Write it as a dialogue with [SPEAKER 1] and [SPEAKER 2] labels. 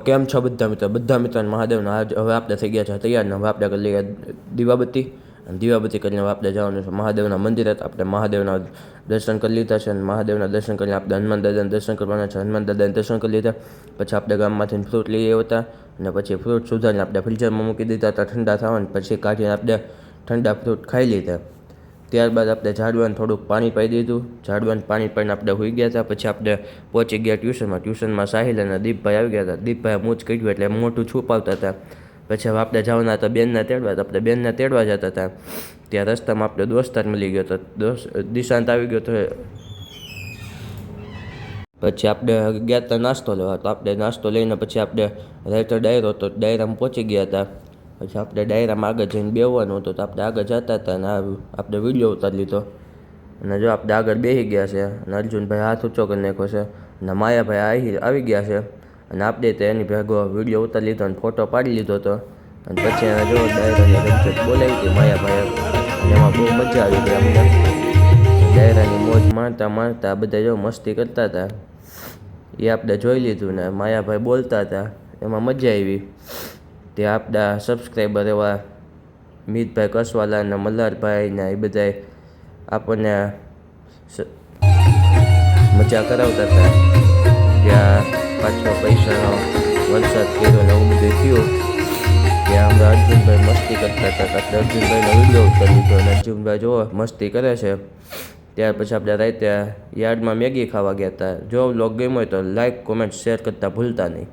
[SPEAKER 1] કેમ છો બધા મિત્રોને મહાદેવના આજ હવે આપણે થઈ ગયા છે તૈયાર ને હવે આપણે કરી લઈએ દીવાબત્તી અને દીવાબત્તી કરીને હવે આપણે જવાનું છે મહાદેવના મંદિરે. તો આપણે મહાદેવના દર્શન કરી લીધા છે અને મહાદેવના દર્શન કરીને આપણે હનુમાન દાદાના દર્શન કરવાના છે. હનુમાન દાદાના દર્શન કરી લીધા પછી આપણે ગામમાંથી ફ્રૂટ લઈ આવ્યા હતા અને પછી ફ્રૂટ સુધારીને આપણે ફ્રીઝરમાં મૂકી દીધા હતા ઠંડા થવા, અને પછી કાઢીને આપણે ઠંડા ફ્રૂટ ખાઈ લીધા. ત્યારબાદ આપણે ઝાડવાને થોડુંક પાણી પાઈ દીધું. ઝાડવાને પાણી પાઈને આપણે હોઈ ગયા હતા. પછી આપણે પહોંચી ગયા ટ્યુશનમાં સાહિલ અને દીપભાઈ આવી ગયા હતા. દીપભાઈ મૂછ કાઢ્યું એટલે મોઢું છુપાવતા હતા. પછી હવે આપણે જવાના હતા બેનને તેડવા. આપણે બેનને તેડવા જતા હતા ત્યાં રસ્તામાં આપણે દોસ્તાર મળી ગયો હતો. દિશાંત આવી ગયો હતો. પછી આપણે ગયા હતા નાસ્તો લેવા. તો આપણે નાસ્તો લઈને પછી આપણે રાઈટર ડાયરો હતો ડાયરામાં પહોંચી ગયા હતા. પછી આપણે ડાયરામાં આગળ જઈને બેસવાનું હતું તો આપણે આગળ જતા હતા અને આપણે વિડીયો ઉતારી લીધો. અને જો આપણે આગળ બેસી ગયા છે અને અર્જુનભાઈ હાથ ઊંચો કરી નાખ્યો છે અને માયાભાઈ આવી ગયા છે અને આપણે તો એની ભેગો વિડીયો ઉતારી લીધો અને ફોટો પાડી લીધો હતો. અને પછી એને જો ડાયરાની રમઝટ બોલાવી હતી માયાભાઈ અને એમાં બહુ મજા આવી ગઈ અમને. ડાયરાની મોજ માણતા બધા જો મસ્તી કરતા હતા એ આપણે જોઈ લીધું ને માયાભાઈ બોલતા હતા એમાં મજા આવી. ત્યાં આપણા સબસ્ક્રાઈબર એવા મિતભાઈ કસવાલા અને મલ્હારભાઈ ને એ બધા આપણને મજા કરાવતા હતા. ત્યાં પાછો પૈસાનો વરસાદ કર્યો ને એવું બધું થયું. ત્યાં અમે અર્જુનભાઈ મસ્તી કરતા હતા. આપણે અર્જુનભાઈનો વિડીયો ઉતારી લીધો અને અર્જુનભાઈ જુઓ મસ્તી કરે છે. ત્યાર પછી આપણે રાતે યાર્ડમાં મેગી ખાવા ગયા હતા. જો વ્લોગ ગમ્યો હોય તો લાઈક કોમેન્ટ શેર કરતા ભૂલતા નહીં.